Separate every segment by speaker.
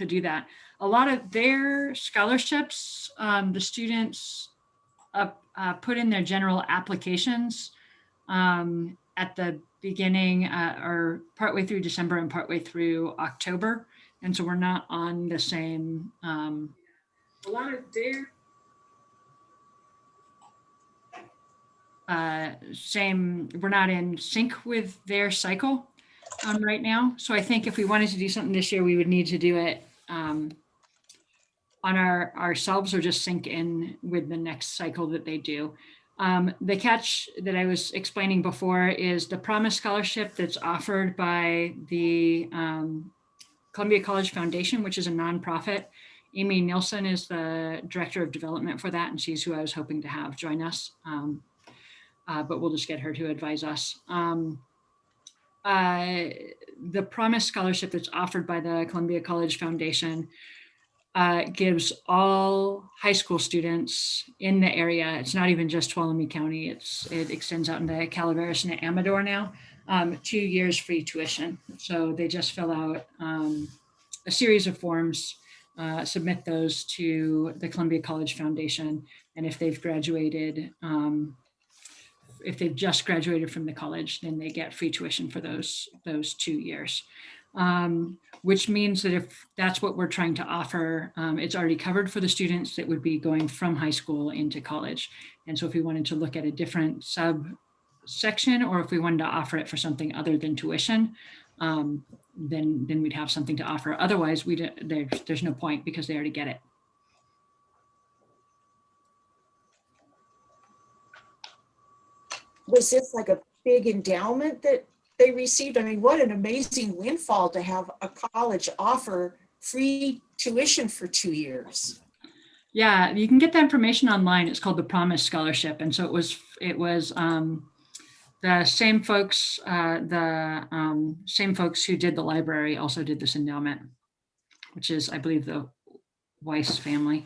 Speaker 1: do that. A lot of their scholarships, the students put in their general applications at the beginning or partway through December and partway through October. And so we're not on the same, a lot of their we're not in sync with their cycle right now. So I think if we wanted to do something this year, we would need to do it on ourselves or just sync in with the next cycle that they do. The catch that I was explaining before is the Promise Scholarship that's offered by the Columbia College Foundation, which is a nonprofit. Amy Nilsson is the director of development for that, and she's who I was hoping to have join us. But we'll just get her to advise us. The Promise Scholarship that's offered by the Columbia College Foundation gives all high school students in the area, it's not even just Tuolumne County, it extends out into Calaveras and Amador now, 2 years free tuition. So they just fill out a series of forms, submit those to the Columbia College Foundation, and if they've graduated, if they've just graduated from the college, then they get free tuition for those 2 years. Which means that if that's what we're trying to offer, it's already covered for the students that would be going from high school into college. And so if we wanted to look at a different subsection, or if we wanted to offer it for something other than tuition, then we'd have something to offer. Otherwise, there's no point because they already get it.
Speaker 2: Was this like a big endowment that they received? I mean, what an amazing windfall to have a college offer free tuition for 2 years.
Speaker 1: Yeah, you can get that information online. It's called the Promise Scholarship. And so it was the same folks, same folks who did the library also did this endowment, which is, I believe, the Weiss family.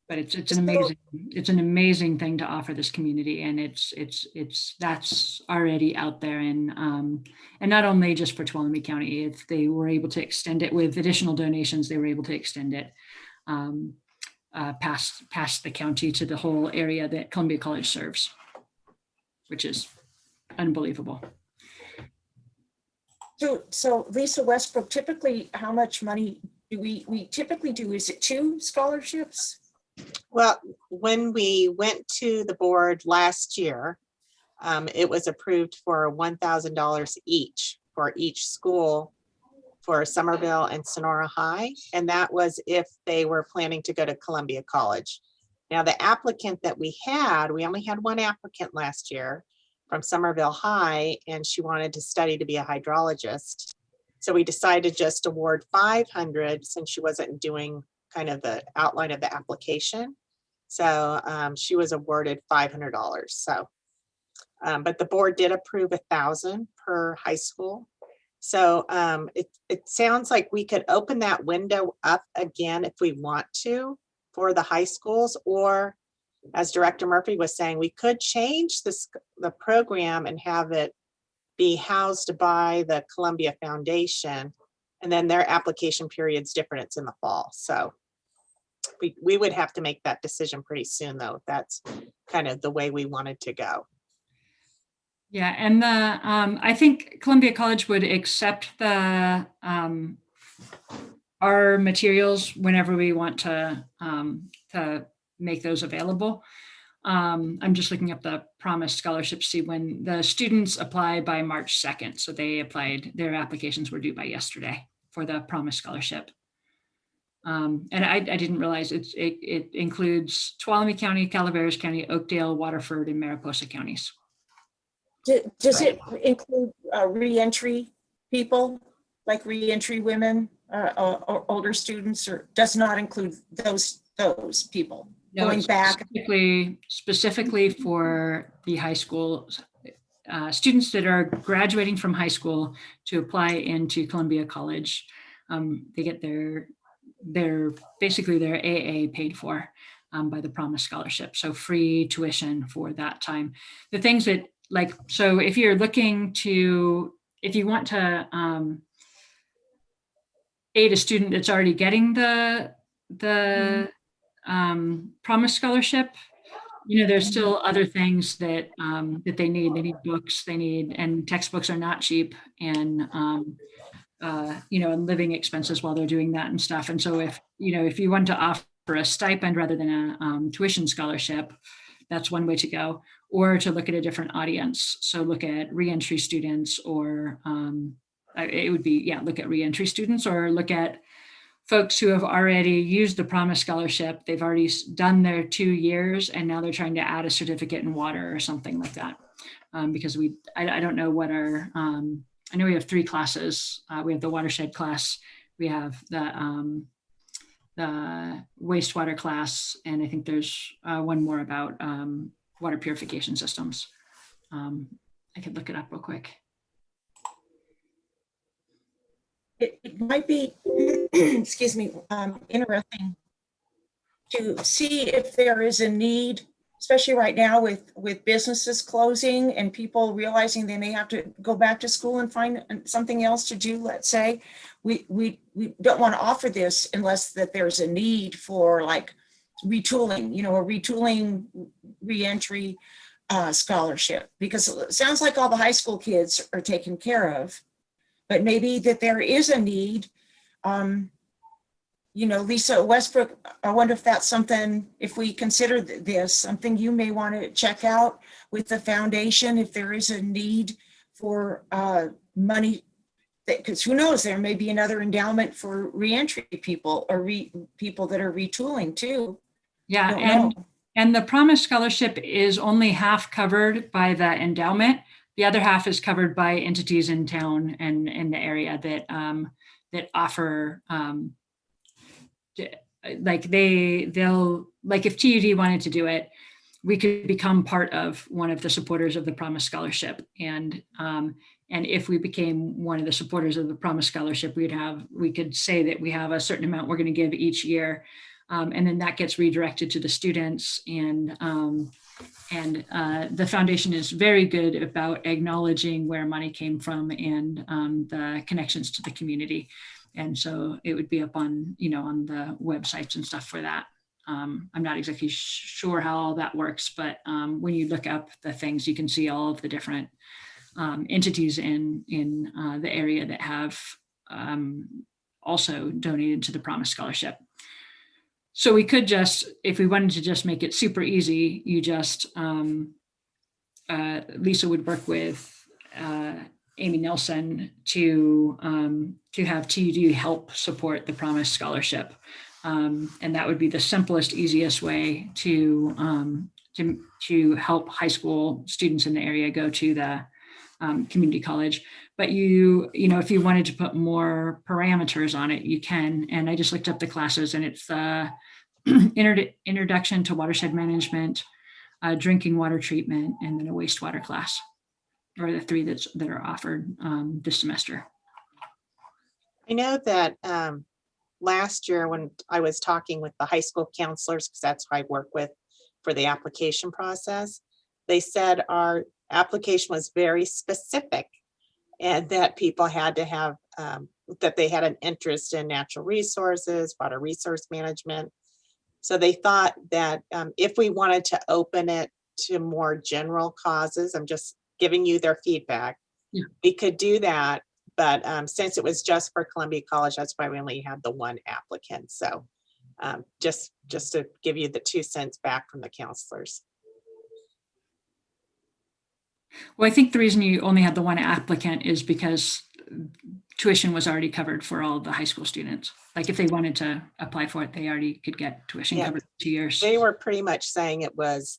Speaker 1: But it's an amazing thing to offer this community, and that's already out there, and not only just for Tuolumne County. If they were able to extend it with additional donations, they were able to extend it past the county to the whole area that Columbia College serves, which is unbelievable.
Speaker 2: So Lisa Westbrook, typically, how much money do we typically do? Is it 2 scholarships?
Speaker 3: Well, when we went to the board last year, it was approved for $1,000 each for each school for Somerville and Sonora High. And that was if they were planning to go to Columbia College. Now, the applicant that we only had one applicant last year from Somerville High, and she wanted to study to be a hydrologist. So we decided just award $500 since she wasn't doing kind of the outline of the application. So she was awarded $500. So, but the board did approve $1,000 per high school. So it sounds like we could open that window up again if we want to for the high schools, or as Director Murphy was saying, we could change the program and have it be housed by the Columbia Foundation, and then their application period's different. It's in the fall. So we would have to make that decision pretty soon, though. That's kind of the way we wanted to go.
Speaker 1: Yeah, and I think Columbia College would accept the our materials whenever we want to make those available. I'm just looking up the Promise Scholarship, see when the students apply by March 2nd. So they applied, their applications were due by yesterday for the Promise Scholarship. And I didn't realize it includes Tuolumne County, Calaveras County, Oakdale, Waterford, and Mariposa counties.
Speaker 2: Does it include reentry people, like reentry women, or older students, or does not include those people going back?
Speaker 1: Specifically for the high school students that are graduating from high school to apply into Columbia College. They get basically their AA paid for by the Promise Scholarship. So free tuition for that time. The things that so if you're looking to, if you want to aid a student that's already getting the Promise Scholarship, there's still other things that that they need. They need books, and textbooks are not cheap, and and living expenses while they're doing that and stuff. And so if you want to offer a stipend rather than a tuition scholarship, that's one way to go, or to look at a different audience. So look at reentry students, or it would be, look at reentry students, or look at folks who have already used the Promise Scholarship. They've already done their 2 years, and now they're trying to add a certificate in water or something like that. Because I don't know what our, I know we have 3 classes. We have the watershed class, we have the wastewater class, and I think there's one more about water purification systems. I could look it up real quick.
Speaker 2: It might be, excuse me, interesting to see if there is a need, especially right now with businesses closing and people realizing they may have to go back to school and find something else to do. Let's say we don't want to offer this unless that there's a need for like retooling, a retooling reentry scholarship, because it sounds like all the high school kids are taken care of, but maybe that there is a need. Lisa Westbrook, I wonder if that's something, if we consider this, something you may want to check out with the foundation, if there is a need for money, because who knows, there may be another endowment for reentry people, or people that are retooling too.
Speaker 1: Yeah, and the Promise Scholarship is only half covered by the endowment. The other half is covered by entities in town and in the area that offer, like they'll, like if TUD wanted to do it, we could become part of one of the supporters of the Promise Scholarship. And if we became one of the supporters of the Promise Scholarship, we could say that we have a certain amount we're going to give each year. And then that gets redirected to the students. And the foundation is very good about acknowledging where money came from and the connections to the community. And so it would be up on, on the websites and stuff for that. I'm not exactly sure how all that works, but when you look up the things, you can see all of the different entities in the area that have also donated to the Promise Scholarship. So we could just, if we wanted to just make it super easy, you just, Lisa would work with Amy Nelson to have TUD help support the Promise Scholarship. And that would be the simplest, easiest way to help high school students in the area go to the community college. But if you wanted to put more parameters on it, you can. And I just looked up the classes, and it's the introduction to watershed management, drinking water treatment, and then a wastewater class, or the 3 that are offered this semester.
Speaker 3: I know that last year when I was talking with the high school counselors, because that's who I work with for the application process, they said our application was very specific, and that people had to have, that they had an interest in natural resources, water resource management. So they thought that if we wanted to open it to more general causes, I'm just giving you their feedback, we could do that. But since it was just for Columbia College, that's why we only had the 1 applicant. So just to give you the 2 cents back from the counselors.
Speaker 1: Well, I think the reason you only had the 1 applicant is because tuition was already covered for all the high school students. Like if they wanted to apply for it, they already could get tuition covered for 2 years.
Speaker 3: They were pretty much saying it was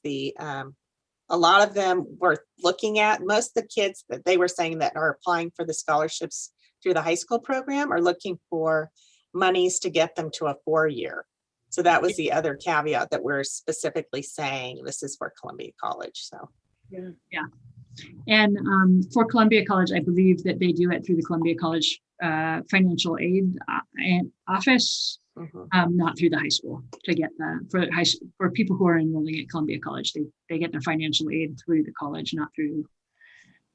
Speaker 3: a lot of them were looking at, most of the kids that they were saying that are applying for the scholarships through the high school program are looking for monies to get them to a 4-year. So that was the other caveat, that we're specifically saying this is for Columbia College. So
Speaker 1: yeah. And for Columbia College, I believe that they do it through the Columbia College financial aid office, not through the high school. To get for people who are enrolling at Columbia College, they get their financial aid through the college, not through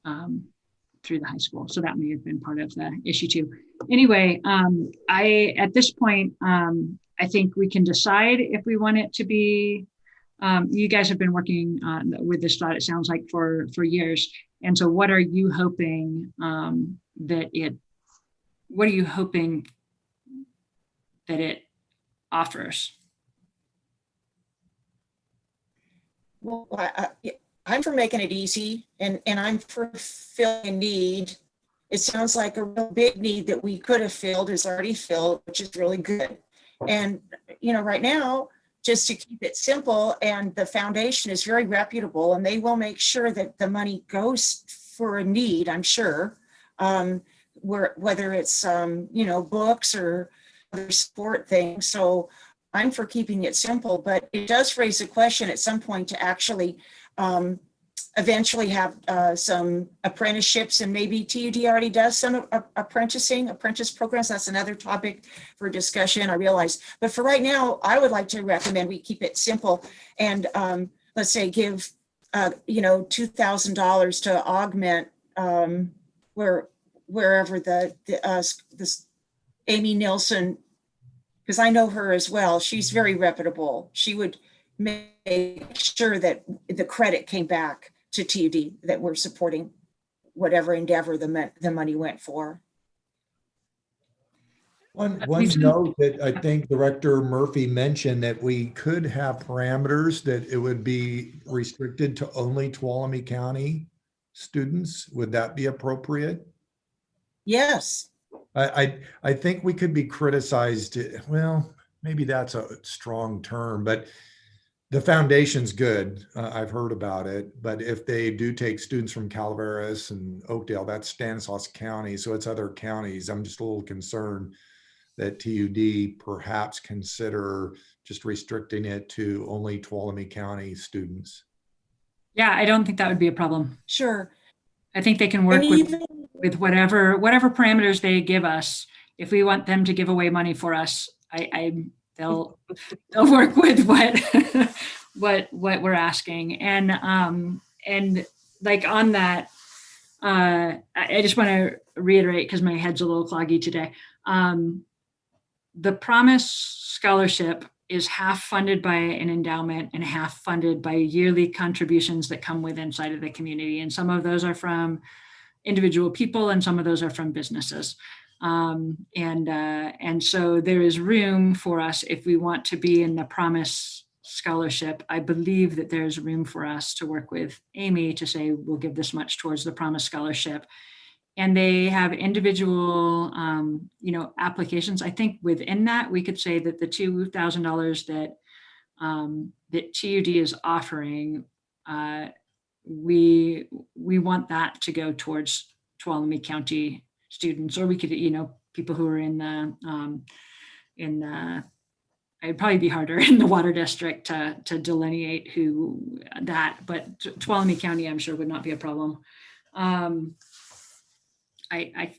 Speaker 1: the high school. So that may have been part of the issue too. Anyway, at this point, I think we can decide if we want it to be, you guys have been working with this thought, it sounds like for years. And so what are you hoping what are you hoping that it offers?
Speaker 2: Well, I'm for making it easy, and I'm for filling a need. It sounds like a real big need that we could have filled is already filled, which is really good. And, right now, just to keep it simple, and the foundation is very reputable, and they will make sure that the money goes for a need, I'm sure. Whether it's, books or other sport things. So I'm for keeping it simple, but it does raise a question at some point to actually eventually have some apprenticeships, and maybe TUD already does some apprentice programs. That's another topic for discussion, I realize. But for right now, I would like to recommend we keep it simple and let's say give, $2,000 to augment wherever this Amy Nilsson, because I know her as well. She's very reputable. She would make sure that the credit came back to TUD, that we're supporting whatever endeavor the money went for.
Speaker 4: One note that I think Director Murphy mentioned, that we could have parameters that it would be restricted to only Tuolumne County students. Would that be appropriate?
Speaker 2: Yes.
Speaker 4: I think we could be criticized. Well, maybe that's a strong term, but the foundation's good. I've heard about it, but if they do take students from Calaveras and Oakdale, that's Stanislaus County, so it's other counties. I'm just a little concerned that TUD perhaps consider just restricting it to only Tuolumne County students.
Speaker 1: Yeah, I don't think that would be a problem.
Speaker 2: Sure.
Speaker 1: I think they can work with whatever parameters they give us. If we want them to give away money for us, they'll work with what we're asking. And like on that, I just want to reiterate, because my head's a little cloggy today. The Promise Scholarship is half funded by an endowment and half funded by yearly contributions that come with inside of the community. And some of those are from individual people and some of those are from businesses. And so there is room for us if we want to be in the Promise Scholarship. I believe that there's room for us to work with Amy to say, we'll give this much towards the Promise Scholarship. And they have individual, applications. I think within that, we could say that the $2,000 that TUD is offering, we want that to go towards Tuolumne County students, or we could, people who are in the, it'd probably be harder in the water district to delineate who that, but Tuolumne County, I'm sure would not be a problem. I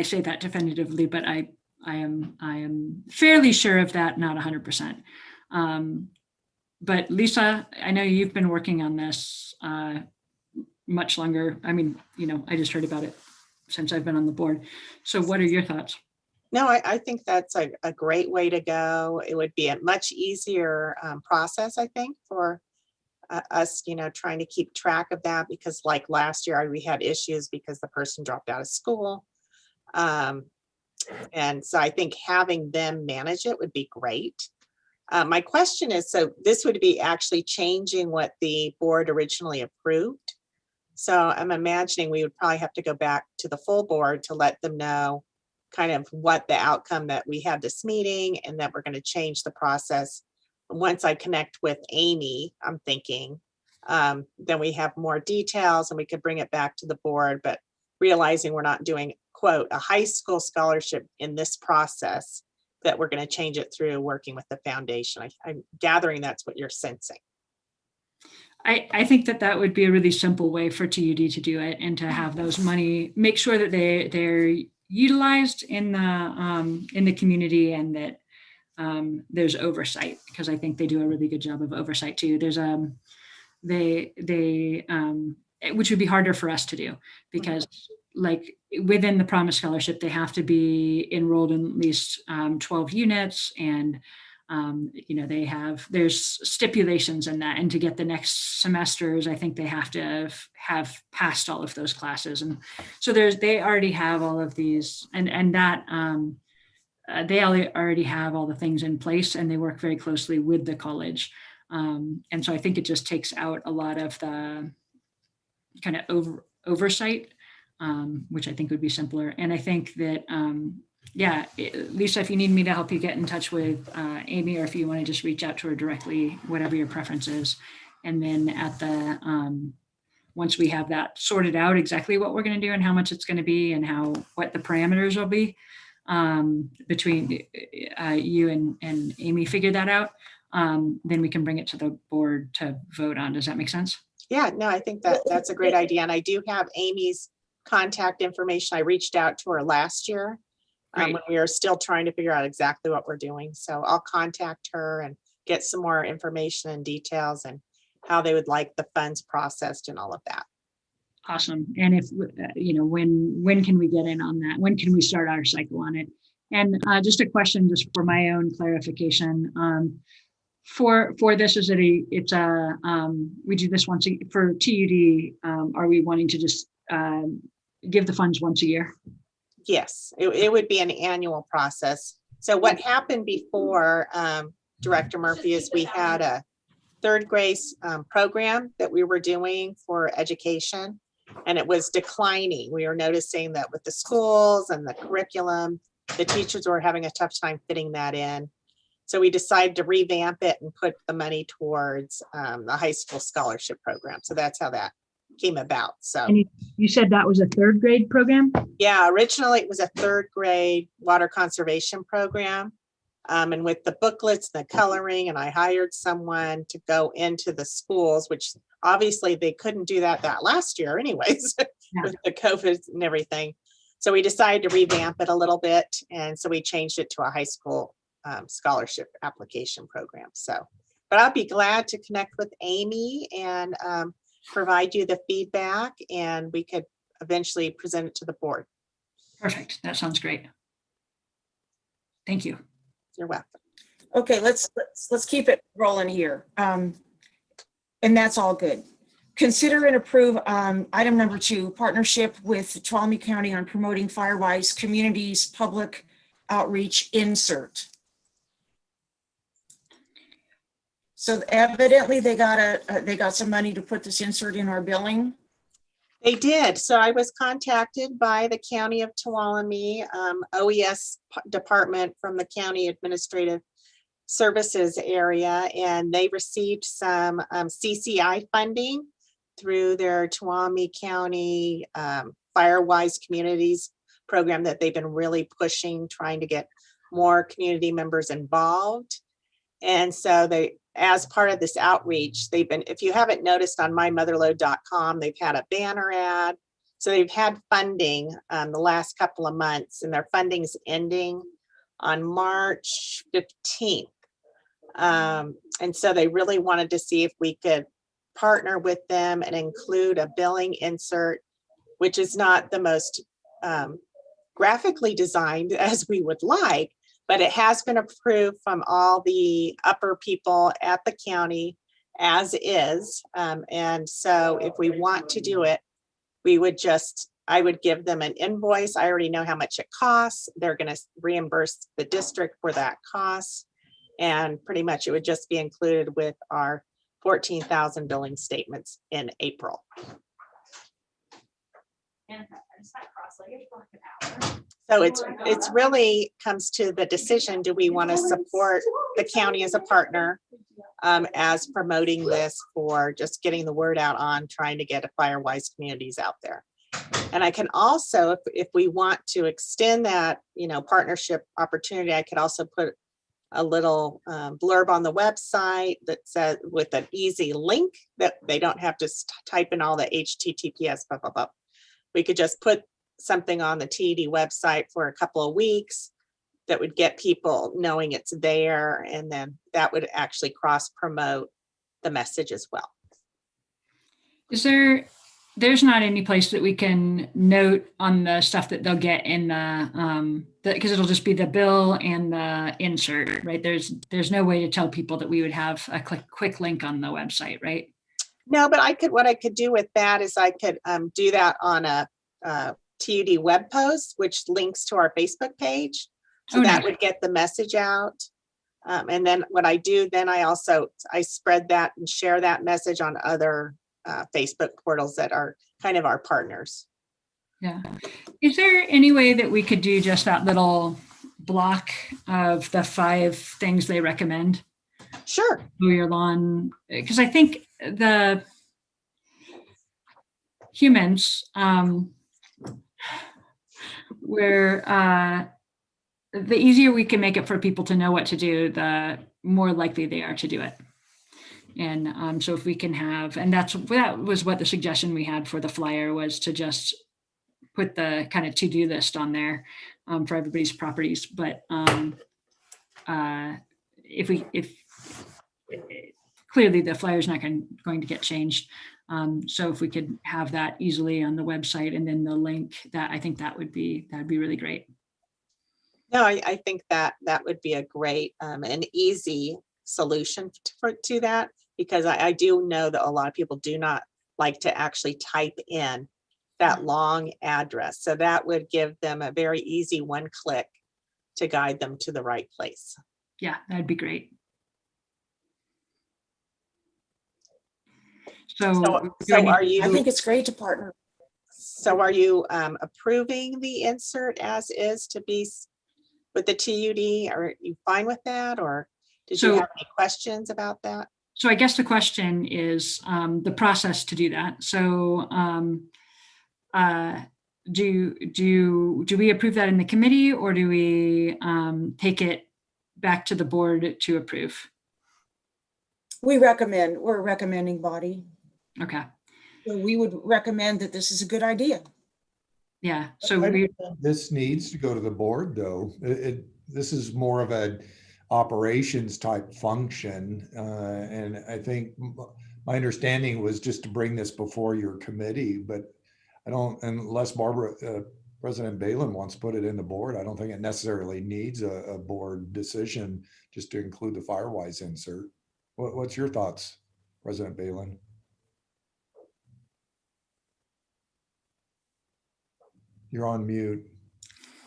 Speaker 1: say that definitively, but I am fairly sure of that, not 100%. But Lisa, I know you've been working on this much longer. I mean, I just heard about it since I've been on the board. So what are your thoughts?
Speaker 3: No, I think that's a great way to go. It would be a much easier process, I think, for us, trying to keep track of that, because like last year we had issues because the person dropped out of school. And so I think having them manage it would be great. My question is, so this would be actually changing what the board originally approved. So I'm imagining we would probably have to go back to the full board to let them know kind of what the outcome that we had this meeting, and that we're going to change the process. Once I connect with Amy, I'm thinking, then we have more details and we could bring it back to the board, but realizing we're not doing, quote, a high school scholarship in this process, that we're going to change it through working with the foundation. I'm gathering that's what you're sensing.
Speaker 1: I think that would be a really simple way for TUD to do it, and to have those money, make sure that they're utilized in the community, and that there's oversight, because I think they do a really good job of oversight too. There's which would be harder for us to do, because like within the Promise Scholarship, they have to be enrolled in at least 12 units, and there's stipulations in that. And to get the next semesters, I think they have to have passed all of those classes. And so they already have all of these, and that they already have all the things in place, and they work very closely with the college. And so I think it just takes out a lot of the kind of oversight, which I think would be simpler. And I think that, Lisa, if you need me to help you get in touch with Amy, or if you want to just reach out to her directly, whatever your preference is. And then once we have that sorted out, exactly what we're going to do and how much it's going to be and what the parameters will be, between you and Amy figure that out, then we can bring it to the board to vote on. Does that make sense?
Speaker 3: Yeah, no, I think that's a great idea. And I do have Amy's contact information. I reached out to her last year when we were still trying to figure out exactly what we're doing. So I'll contact her and get some more information and details and how they would like the funds processed and all of that.
Speaker 1: Awesome. And if, when can we get in on that? When can we start our cycle on it? And just a question, just for my own clarification, for this, we do this once for TUD, are we wanting to just give the funds once a year?
Speaker 3: Yes, it would be an annual process. So what happened before, Director Murphy, is we had a third grade program that we were doing for education, and it was declining. We were noticing that with the schools and the curriculum, the teachers were having a tough time fitting that in. So we decided to revamp it and put the money towards the high school scholarship program. So that's how that came about. So
Speaker 1: and you said that was a third grade program?
Speaker 3: Yeah, originally it was a third grade water conservation program. And with the booklets, the coloring, and I hired someone to go into the schools, which obviously they couldn't do that last year anyways, with the COVID and everything. So we decided to revamp it a little bit. And so we changed it to a high school scholarship application program. So, but I'll be glad to connect with Amy and provide you the feedback, and we could eventually present it to the board.
Speaker 1: Perfect. That sounds great. Thank you.
Speaker 3: You're welcome.
Speaker 2: Okay, let's keep it rolling here. And that's all good. Consider and approve item number 2, partnership with Tuolumne County on promoting Firewise Communities Public Outreach insert. So evidently they got some money to put this insert in our billing.
Speaker 3: They did. So I was contacted by the County of Tuolumne OES department from the County Administrative Services area, and they received some CCI funding through their Tuolumne County Firewise Communities program that they've been really pushing, trying to get more community members involved. And so they, as part of this outreach, they've been, if you haven't noticed on mymotherlode.com, they've had a banner ad. So they've had funding the last couple of months, and their funding's ending on March 15th. And so they really wanted to see if we could partner with them and include a billing insert, which is not the most graphically designed as we would like, but it has been approved from all the upper people at the county as is. And so if we want to do it, I would give them an invoice. I already know how much it costs. They're going to reimburse the district for that cost. And pretty much it would just be included with our 14,000 billing statements in April. So it's really comes to the decision, do we want to support the county as a partner as promoting this for just getting the word out on trying to get a Firewise communities out there. And I can also, if we want to extend that, partnership opportunity, I could also put a little blurb on the website that says with an easy link that they don't have to type in all the HTTPS, blah, blah, blah. We could just put something on the TED website for a couple of weeks that would get people knowing it's there, and then that would actually cross promote the message as well.
Speaker 1: Is there there's not any place that we can note on the stuff that they'll get in the, because it'll just be the bill and the insert, right? There's no way to tell people that we would have a quick link on the website, right?
Speaker 3: No, but what I could do with that is I could do that on a TUD web post, which links to our Facebook page. So
Speaker 1: Oh,
Speaker 3: that
Speaker 1: nice.
Speaker 3: would get the message out. And then what I do, then I spread that and share that message on other Facebook portals that are kind of our partners.
Speaker 1: Yeah. Is there any way that we could do just that little block of the 5 things they recommend?
Speaker 3: Sure.
Speaker 1: Mow your lawn, because I think the humans, where the easier we can make it for people to know what to do, the more likely they are to do it. And so if we can have, and that was what the suggestion we had for the flyer was, to just put the kind of to-do list on there for everybody's properties. But if clearly the flyer is not going to get changed. So if we could have that easily on the website and then the link, that I think that'd be really great.
Speaker 3: No, I think that would be a great and easy solution to that, because I do know that a lot of people do not like to actually type in that long address. So that would give them a very easy one click to guide them to the right place.
Speaker 1: Yeah, that'd be great. So
Speaker 3: are you?
Speaker 2: I think it's great to partner.
Speaker 3: So are you approving the insert as is to be with the TUD? Are you fine with that, or did you have any questions about that?
Speaker 1: So I guess the question is the process to do that. So do we approve that in the committee, or do we take it back to the board to approve?
Speaker 2: We're a recommending body.
Speaker 1: Okay.
Speaker 2: So we would recommend that this is a good idea.
Speaker 1: Yeah. So
Speaker 4: this needs to go to the board, though. This is more of an operations type function. And I think my understanding was just to bring this before your committee, but I don't, unless President Balin wants to put it in the board, I don't think it necessarily needs a board decision just to include the Firewise insert. What's your thoughts, President Balin? You're on mute.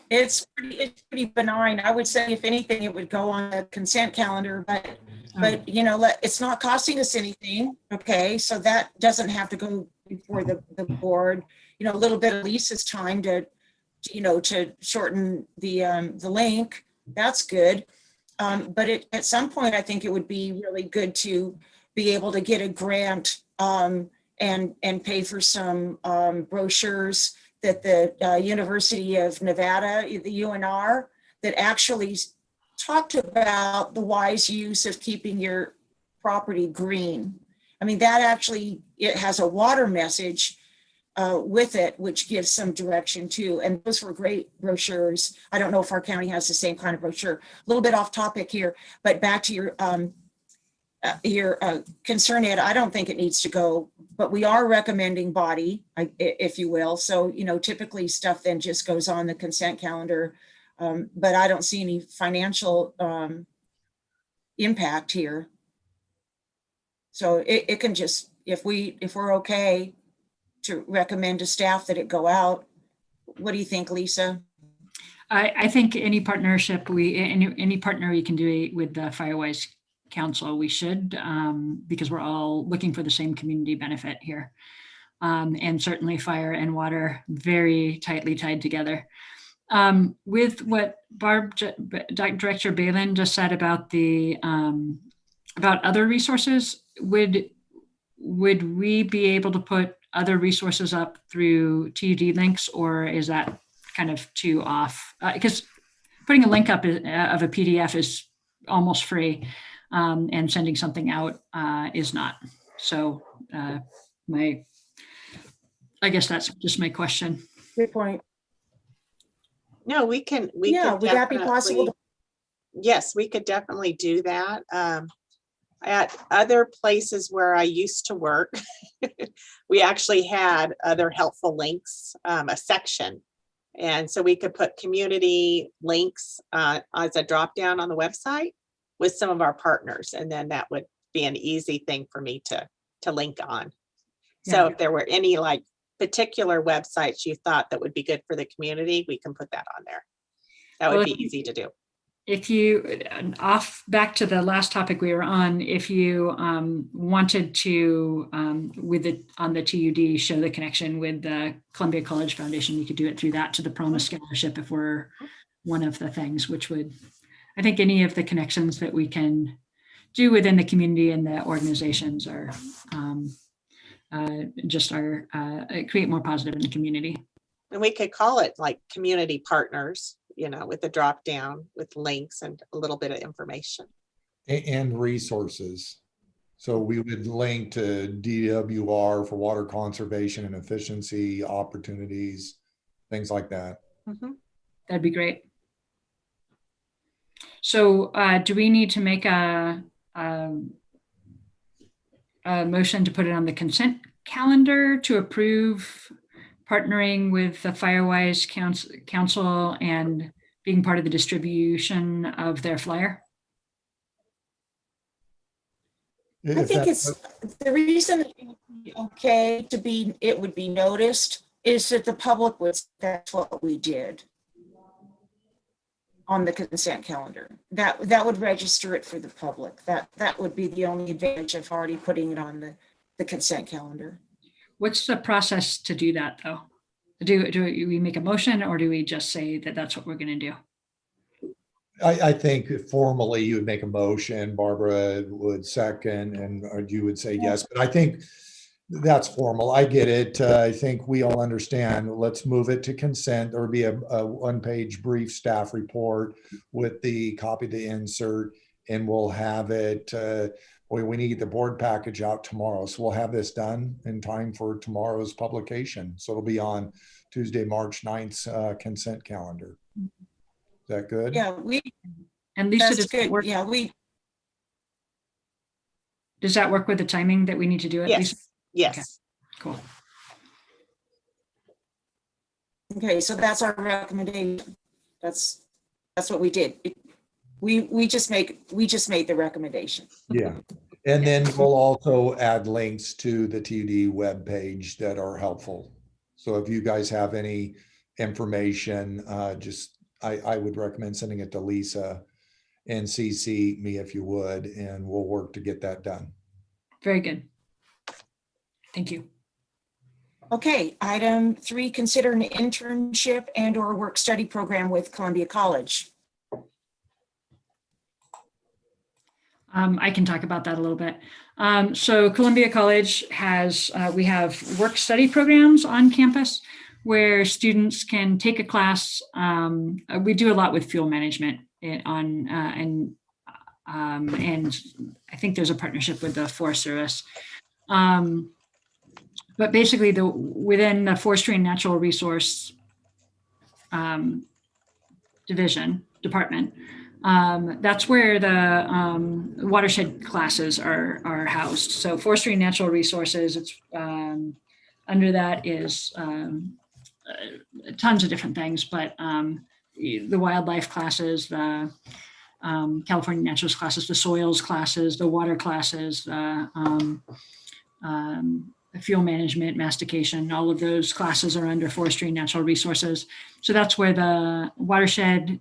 Speaker 2: It's pretty benign. I would say if anything, it would go on the consent calendar, but you know, it's not costing us anything. Okay, so that doesn't have to go before the board. You know, a little bit of Lisa's time to shorten the link. That's good. But at some point, I think it would be really good to be able to get a grant and pay for some brochures that the University of Nevada, the UNR, that actually talked about the wise use of keeping your property green. I mean, that actually, it has a water message with it, which gives some direction too. And those were great brochures. I don't know if our county has the same kind of brochure. A little bit off topic here, but back to your concern, Ed, I don't think it needs to go, but we are recommending body, if you will. So, you know, typically stuff then just goes on the consent calendar, but I don't see any financial impact here. So it can just, if we're okay to recommend to staff that it go out. What do you think, Lisa?
Speaker 1: I think any partnership any partner we can do with the Firewise Council, we should, because we're all looking for the same community benefit here. And certainly fire and water very tightly tied together. With what Director Balin just said about the about other resources, would we be able to put other resources up through TUD links, or is that kind of too off? Because putting a link up of a PDF is almost free, and sending something out is not. So I guess that's just my question.
Speaker 2: Good point.
Speaker 3: No, we can.
Speaker 2: Would that be possible?
Speaker 3: Yes, we could definitely do that. At other places where I used to work, we actually had other helpful links, a section. And so we could put community links as a drop down on the website with some of our partners. And then that would be an easy thing for me to link on. So
Speaker 1: Yeah.
Speaker 3: if there were any like particular websites you thought that would be good for the community, we can put that on there. That would
Speaker 1: Well,
Speaker 3: be easy to do.
Speaker 1: If you, back to the last topic we were on, if you wanted to, on the TUD, show the connection with the Columbia College Foundation, you could do it through that to the Promise Scholarship if we're one of the things, which would, I think any of the connections that we can do within the community and the organizations are create more positive in the community.
Speaker 3: And we could call it like community partners, with a drop down with links and a little bit of information.
Speaker 4: And resources. So we would link to DWR for water conservation and efficiency opportunities, things like that.
Speaker 3: Mm-hmm.
Speaker 1: That'd be great. So do we need to make a motion to put it on the consent calendar to approve partnering with the Firewise Council and being part of the distribution of their flyer?
Speaker 2: I think it's the reason it would be okay it would be noticed is that the public would, that's what we did on the consent calendar. That would register it for the public. That would be the only advantage of already putting it on the consent calendar.
Speaker 1: What's the process to do that though? Do we make a motion or do we just say that that's what we're going to do?
Speaker 4: I think formally you would make a motion, Barbara would second, and you would say yes, but I think that's formal. I get it. I think we all understand. Let's move it to consent. There will be a one-page brief staff report with the copy of the insert, and we'll have it. We need the board package out tomorrow. So we'll have this done in time for tomorrow's publication. So it'll be on Tuesday, March 9th's consent calendar. Is that good?
Speaker 2: Yeah,
Speaker 1: And Lisa,
Speaker 2: that's good. Yeah,
Speaker 1: does that work with the timing that we need to do it?
Speaker 3: Yes.
Speaker 1: Lisa?
Speaker 3: Yes.
Speaker 1: Okay. Cool.
Speaker 2: okay, so that's our recommendation. That's what we did. We just made the recommendation.
Speaker 4: Yeah. And then we'll also add links to the TUD webpage that are helpful. So if you guys have any information, I would recommend sending it to Lisa and CC me if you would, and we'll work to get that done.
Speaker 1: Very good. Thank you.
Speaker 2: Okay, item 3, consider an internship and or work study program with Columbia College.
Speaker 1: I can talk about that a little bit. So Columbia College has, we have work study programs on campus where students can take a class. We do a lot with fuel management and I think there's a partnership with the Forest Service. But basically within the Forestry and Natural Resource department, that's where the watershed classes are housed. So Forestry and Natural Resources, it's under that is tons of different things, but the wildlife classes, the California Naturalist classes, the soils classes, the water classes, the fuel management, mastication, all of those classes are under Forestry and Natural Resources. So that's where the watershed,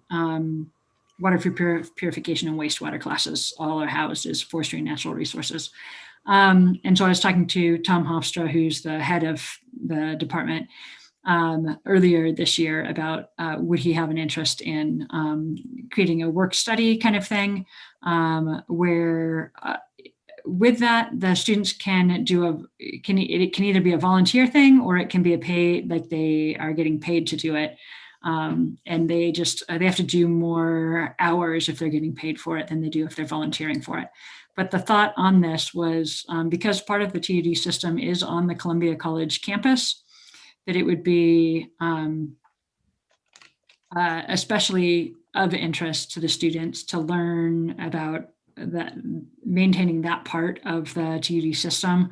Speaker 1: water purification and wastewater classes all are housed is Forestry and Natural Resources. And so I was talking to Tom Hofstra, who's the head of the department, earlier this year about would he have an interest in creating a work study kind of thing where with that the students can do it can either be a volunteer thing or it can be a paid, like they are getting paid to do it. And they have to do more hours if they're getting paid for it than they do if they're volunteering for it. But the thought on this was because part of the TUD system is on the Columbia College campus, that it would be especially of interest to the students to learn about that maintaining that part of the TUD system,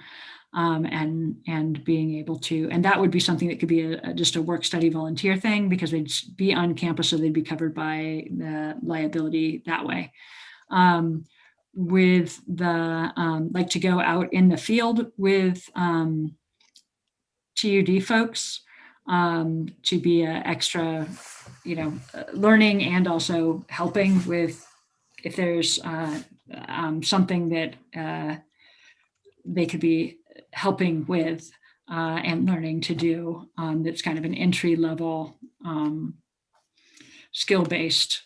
Speaker 1: and being able to, and that would be something that could be just a work study volunteer thing, because they'd be on campus, so they'd be covered by the liability that way. With the like to go out in the field with TUD folks, to be an extra, learning and also helping with if there's something that they could be helping with and learning to do, that's kind of an entry level skill-based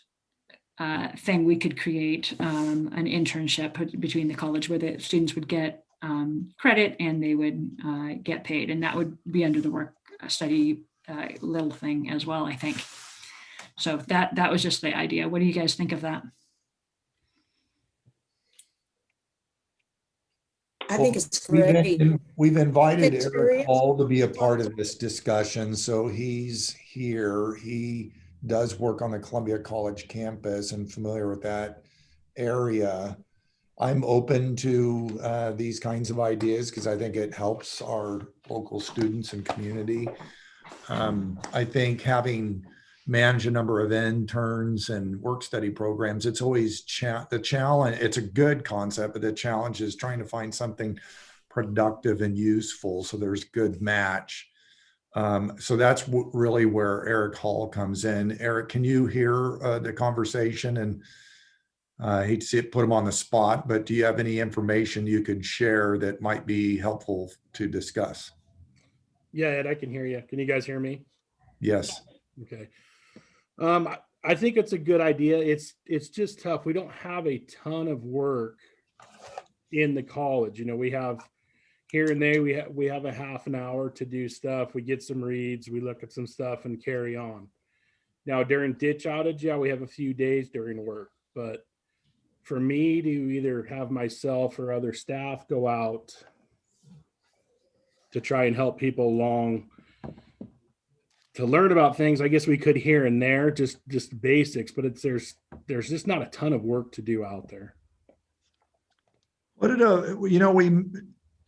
Speaker 1: thing. We could create an internship between the college where the students would get credit and they would get paid, and that would be under the work study little thing as well, I think. So that was just the idea. What do you guys think of that?
Speaker 2: I think it's
Speaker 4: We've
Speaker 2: great.
Speaker 4: we've invited Eric
Speaker 2: Victoria?
Speaker 4: Hall to be a part of this discussion, so he's here. He does work on the Columbia College campus and familiar with that area. I'm open to these kinds of ideas because I think it helps our local students and community. I think having managed a number of interns and work study programs, it's always the challenge. It's a good concept, but the challenge is trying to find something productive and useful so there's good match. So that's really where Eric Hall comes in. Eric, can you hear the conversation? And I hate to see it, put him on the spot, but do you have any information you could share that might be helpful to discuss?
Speaker 5: Yeah, Ed, I can hear you. Can you guys hear me?
Speaker 4: Yes.
Speaker 5: Okay. I think it's a good idea. It's just tough. We don't have a ton of work in the college. We have here and there, we have a half an hour to do stuff. We get some reads, we look at some stuff and carry on. Now during ditch outage, yeah, we have a few days during work, but for me to either have myself or other staff go out to try and help people along to learn about things, I guess we could here and there, just basics, but there's just not a ton of work to do out there.
Speaker 4: What did we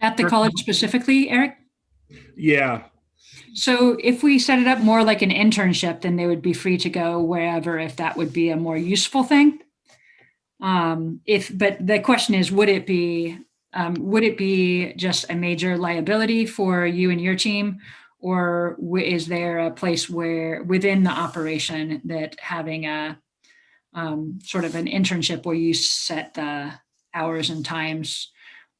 Speaker 1: At the college specifically, Eric?
Speaker 5: Yeah.
Speaker 1: So if we set it up more like an internship, then they would be free to go wherever, if that would be a more useful thing. But the question is, would it be just a major liability for you and your team? Or is there a place where within the operation that having a sort of an internship where you set the hours and times,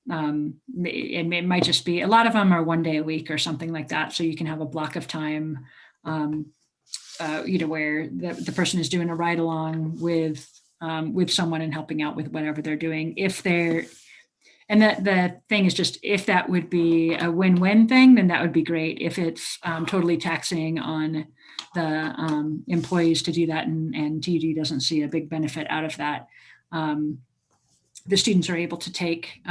Speaker 1: it might just be, a lot of them are 1 day a week or something like that. So you can have a block of time, where the person is doing a ride along with someone and helping out with whatever they're doing. And the thing is just, if that would be a win-win thing, then that would be great. If it's totally taxing on the employees to do that, and TUD doesn't see a big benefit out of that, the students are able to take,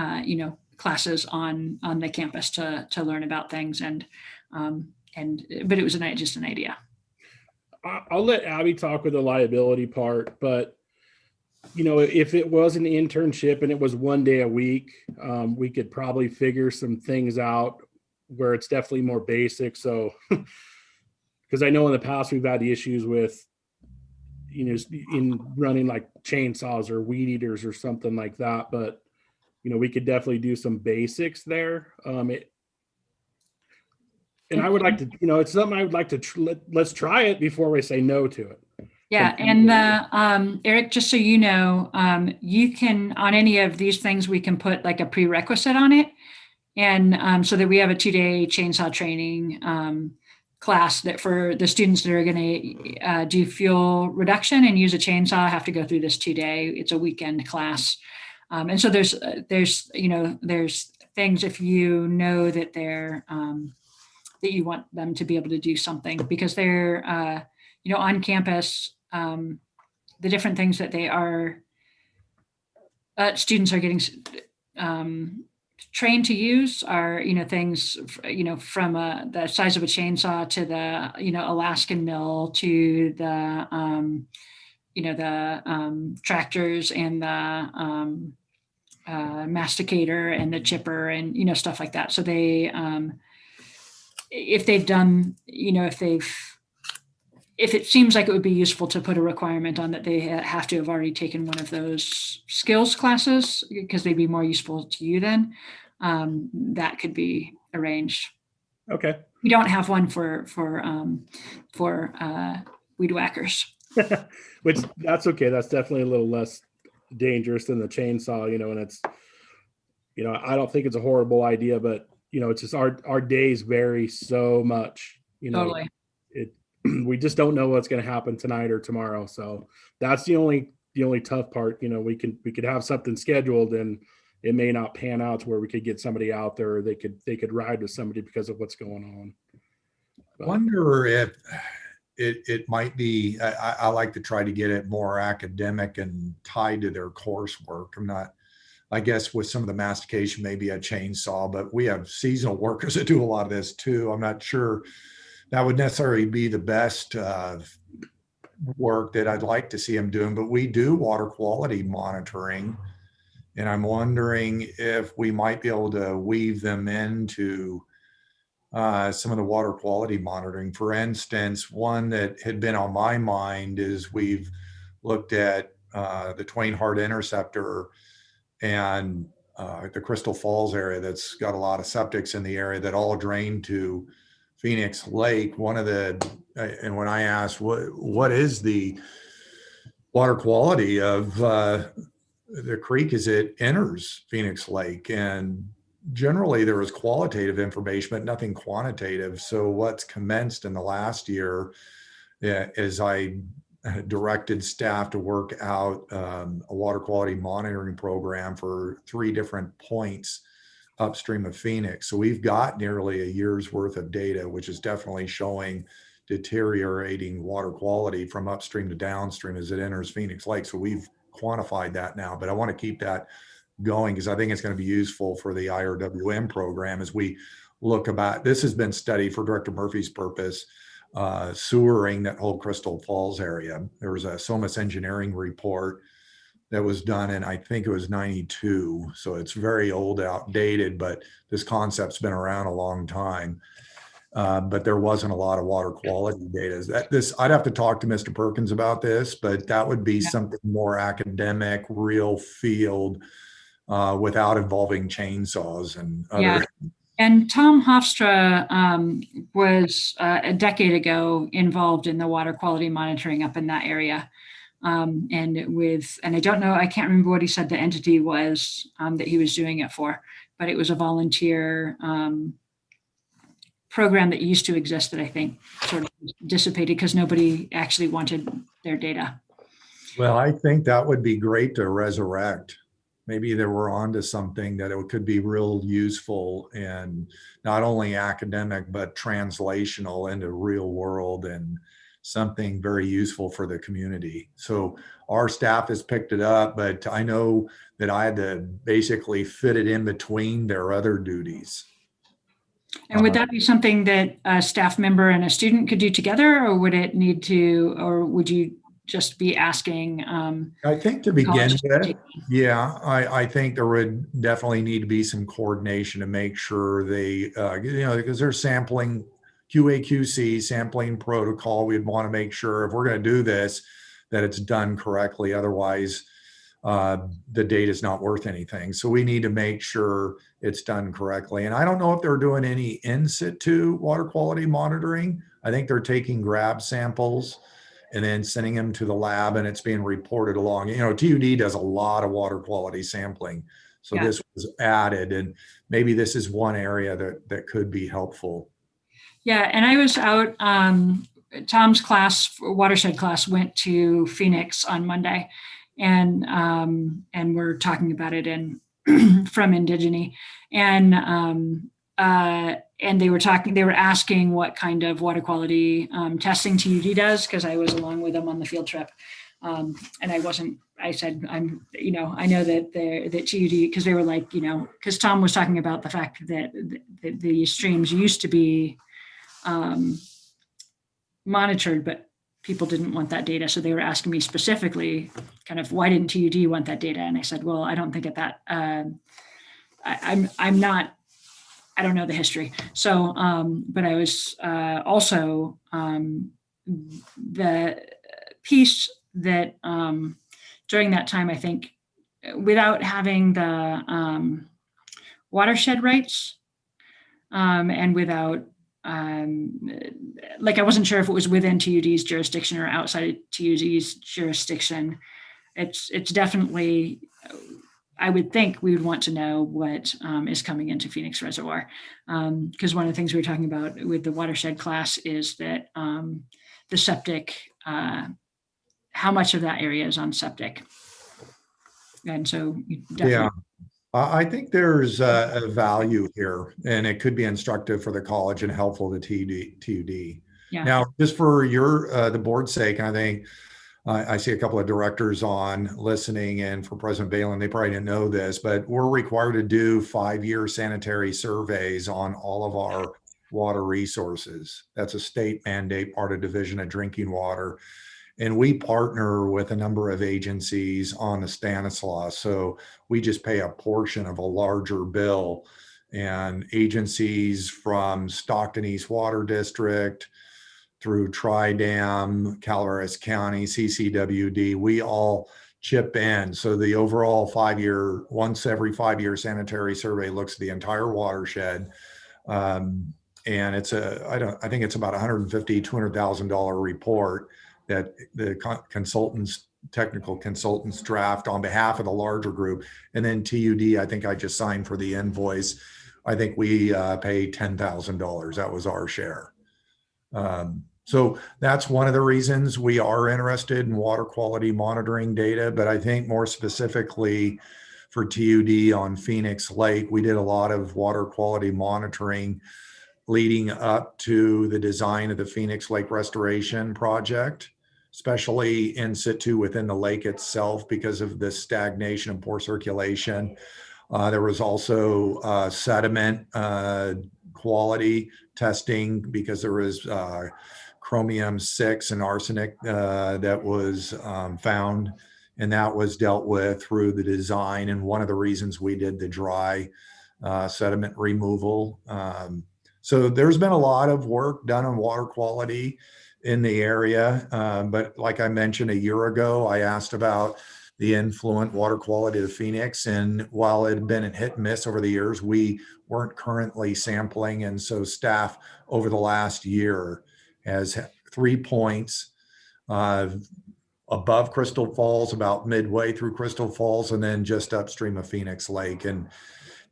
Speaker 1: classes on the campus to learn about things. But it was just an idea.
Speaker 5: I'll let Abby talk with the liability part, but if it was an internship and it was 1 day a week, we could probably figure some things out where it's definitely more basic. So, because I know in the past we've had issues with, in running like chainsaws or weed eaters or something like that. But, we could definitely do some basics there. And I would like to, it's something I would like to, let's try it before we say no to it.
Speaker 1: Yeah, and Eric, just so you know, you can, on any of these things, we can put like a prerequisite on it. And so that we have a 2-day chainsaw training class that for the students that are going to do fuel reduction and use a chainsaw have to go through this 2-day, it's a weekend class. And so there's things, if you know that they're, that you want them to be able to do something, because they're, on campus, the different things that they are, students are getting trained to use are, things, from the size of a chainsaw to the, Alaskan mill to the, the tractors and the masticator and the chipper and stuff like that. So they, if they've done, if it seems like it would be useful to put a requirement on that they have to have already taken one of those skills classes because they'd be more useful to you then, that could be arranged.
Speaker 5: Okay.
Speaker 1: We don't have one for weed whackers.
Speaker 5: Which that's okay. That's definitely a little less dangerous than the chainsaw, and it's, I don't think it's a horrible idea, but it's just our days vary so much,
Speaker 1: Totally.
Speaker 5: We just don't know what's going to happen tonight or tomorrow. So that's the only tough part. We could have something scheduled and it may not pan out to where we could get somebody out there, or they could ride with somebody because of what's going on. But
Speaker 4: Wonder if it might be, I like to try to get it more academic and tied to their coursework. I guess with some of the mastication, maybe a chainsaw, but we have seasonal workers that do a lot of this too. I'm not sure that would necessarily be the best work that I'd like to see them doing, but we do water quality monitoring. And I'm wondering if we might be able to weave them into some of the water quality monitoring. For instance, one that had been on my mind is we've looked at the Twain Harte Interceptor and the Crystal Falls area that's got a lot of septics in the area that all drain to Phoenix Lake. And when I asked what is the water quality of the creek as it enters Phoenix Lake, and generally there was qualitative information, but nothing quantitative. So what's commenced in the last year is I directed staff to work out a water quality monitoring program for 3 different points upstream of Phoenix. So we've got nearly a year's worth of data, which is definitely showing deteriorating water quality from upstream to downstream as it enters Phoenix Lake. So we've quantified that now, but I want to keep that going because I think it's going to be useful for the IRWM program as we look about. This has been studied for Director Murphy's purpose, sewering that whole Crystal Falls area. There was a SOMAS engineering report that was done in, I think it was 92. So it's very old, outdated, but this concept's been around a long time. But there wasn't a lot of water quality data. I'd have to talk to Mr. Perkins about this, but that would be something more academic, real field, without involving chainsaws and other.
Speaker 1: Yeah. And Tom Hofstra was a decade ago involved in the water quality monitoring up in that area. And I don't know, I can't remember what he said the entity was that he was doing it for, but it was a volunteer program that used to exist that I think sort of dissipated because nobody actually wanted their data.
Speaker 4: Well, I think that would be great to resurrect. Maybe they were onto something that it could be real useful and not only academic, but translational into real world and something very useful for the community. So our staff has picked it up, but I know that I had to basically fit it in between their other duties.
Speaker 1: And would that be something that a staff member and a student could do together, or would you just be asking?
Speaker 4: I think to begin with, yeah, I think there would definitely need to be some coordination to make sure they, because they're sampling QA/QC sampling protocol. We'd want to make sure if we're going to do this, that it's done correctly. Otherwise, the data is not worth anything. So we need to make sure it's done correctly. And I don't know if they're doing any in situ water quality monitoring. I think they're taking grab samples and then sending them to the lab and it's being reported along. TUD does a lot of water quality sampling. So this was added, and maybe this is one area that could be helpful.
Speaker 1: Yeah, and I was out, Tom's class, watershed class, went to Phoenix on Monday, and we're talking about it from Indigeny, and they were asking what kind of water quality testing TUD does, because I was along with them on the field trip, and I said, I know that TUD, because they were like, because Tom was talking about the fact that the streams used to be monitored, but people didn't want that data. So they were asking me specifically, kind of, why didn't TUD want that data? And I said, well, I don't think at that, I'm not, I don't know the history. So, but I was also the piece that during that time, I think, without having the watershed rights and without, like, I wasn't sure if it was within TUD's jurisdiction or outside of TUD's jurisdiction. It's definitely, I would think we would want to know what is coming into Phoenix Reservoir. Because one of the things we were talking about with the watershed class is that the septic, how much of that area is on septic. And so you definitely.
Speaker 4: Yeah. I think there's a value here, and it could be instructive for the college and helpful to TUD.
Speaker 1: Yeah.
Speaker 4: Now, just for the board's sake, I think I see a couple of directors on listening, and for President Balin, they probably didn't know this, but we're required to do 5-year sanitary surveys on all of our water resources. That's a state mandate, part of Division of Drinking Water. And we partner with a number of agencies on the Stanislaus. So we just pay a portion of a larger bill. And agencies from Stockton East Water District through Tri-Dam, Calaveras County, CCWD, we all chip in. So the overall once every 5-year sanitary survey looks at the entire watershed. And it's I think it's about $150,000, $200,000 report that the technical consultants draft on behalf of the larger group. And then TUD, I think I just signed for the invoice. I think we pay $10,000. That was our share. So that's one of the reasons we are interested in water quality monitoring data. But I think more specifically for TUD on Phoenix Lake, we did a lot of water quality monitoring leading up to the design of the Phoenix Lake Restoration Project, especially in situ within the lake itself because of the stagnation and poor circulation. There was also sediment quality testing because there was chromium-6 and arsenic that was found, and that was dealt with through the design. And one of the reasons we did the dry sediment removal. So there's been a lot of work done on water quality in the area. But like I mentioned, a year ago, I asked about the influent water quality of Phoenix. And while it had been a hit and miss over the years, we weren't currently sampling. And so staff over the last year has 3 points above Crystal Falls, about midway through Crystal Falls, and then just upstream of Phoenix Lake. And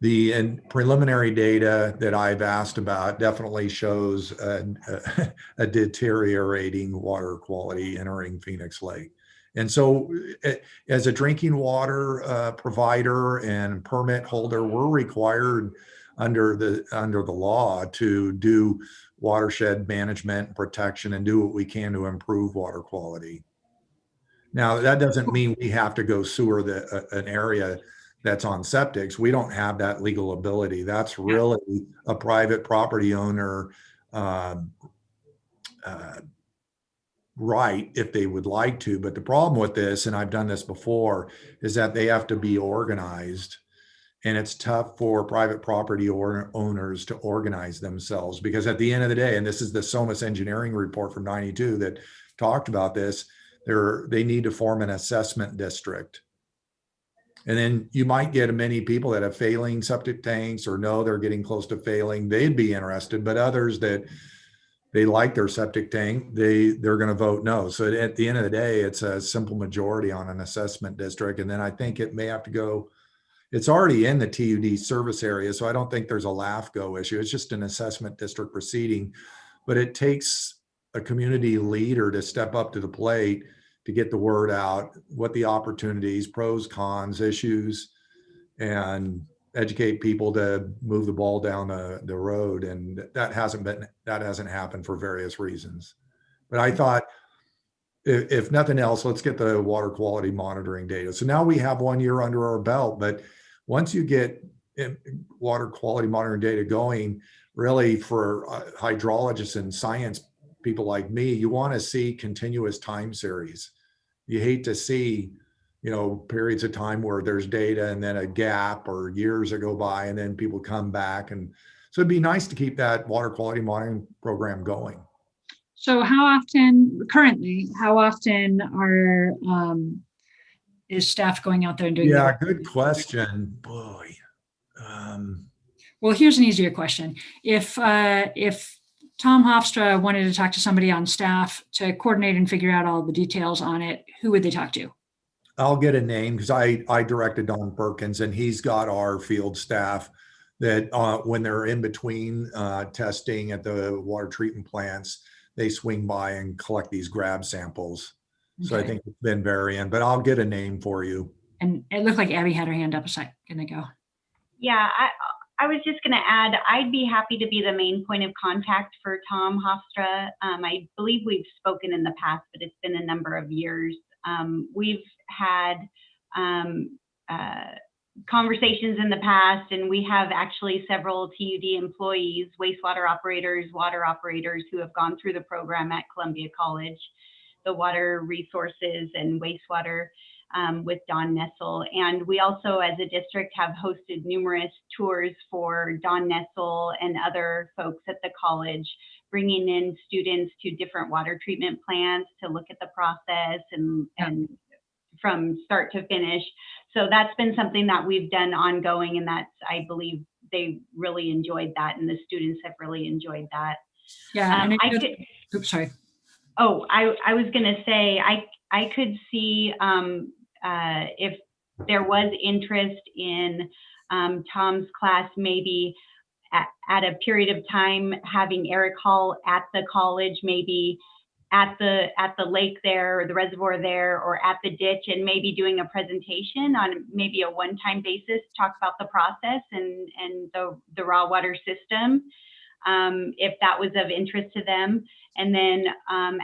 Speaker 4: the preliminary data that I've asked about definitely shows a deteriorating water quality entering Phoenix Lake. And so as a drinking water provider and permit holder, we're required under the law to do watershed management and protection and do what we can to improve water quality. Now, that doesn't mean we have to go sewer an area that's on septics. We don't have that legal ability. That's really a private property owner right if they would like to. But the problem with this, and I've done this before, is that they have to be organized. And it's tough for private property owners to organize themselves, because at the end of the day, and this is the SOMAS engineering report from '92 that talked about this, they need to form an assessment district. And then you might get many people that have failing septic tanks or know they're getting close to failing. They'd be interested, but others that they like their septic tank, they're going to vote no. So at the end of the day, it's a simple majority on an assessment district. And then I think it may have to go, it's already in the TUD service area. So I don't think there's a LAFCO issue. It's just an assessment district proceeding, but it takes a community leader to step up to the plate to get the word out, what the opportunities, pros, cons, issues, and educate people to move the ball down the road. And that hasn't happened for various reasons. But I thought, if nothing else, let's get the water quality monitoring data. So now we have 1 year under our belt, but once you get water quality monitoring data going, really for hydrologists and science people like me, you want to see continuous time series. You hate to see, periods of time where there's data and then a gap or years that go by and then people come back. And so it'd be nice to keep that water quality monitoring program going.
Speaker 1: So how often is staff going out there and doing?
Speaker 4: Yeah, good question. Boy.
Speaker 1: Well, here's an easier question. If Tom Hofstra wanted to talk to somebody on staff to coordinate and figure out all the details on it, who would they talk to?
Speaker 4: I'll get a name because I directed Don Perkins, and he's got our field staff that when they're in between testing at the water treatment plants, they swing by and collect these grab samples. Okay. So I think it's been varying, but I'll get a name for you.
Speaker 1: And it looked like Abby had her hand up a second ago.
Speaker 6: Yeah, I was just going to add, I'd be happy to be the main point of contact for Tom Hofstra. I believe we've spoken in the past, but it's been a number of years. We've had conversations in the past, and we have actually several TUD employees, wastewater operators, water operators who have gone through the program at Columbia College, the water resources and wastewater with Don Nessel. And we also, as a district, have hosted numerous tours for Don Nessel and other folks at the college, bringing in students to different water treatment plants to look at the process and from start to finish. So that's been something that we've done ongoing, and that's, I believe they really enjoyed that, and the students have really enjoyed that.
Speaker 1: Yeah, oops, sorry.
Speaker 6: Oh, I was gonna say, I could see if there was interest in Tom's class, maybe at a period of time, having Eric Hall at the college, maybe at the lake there, or the reservoir there, or at the ditch, and maybe doing a presentation on maybe a one-time basis, talk about the process and the raw water system, if that was of interest to them. And then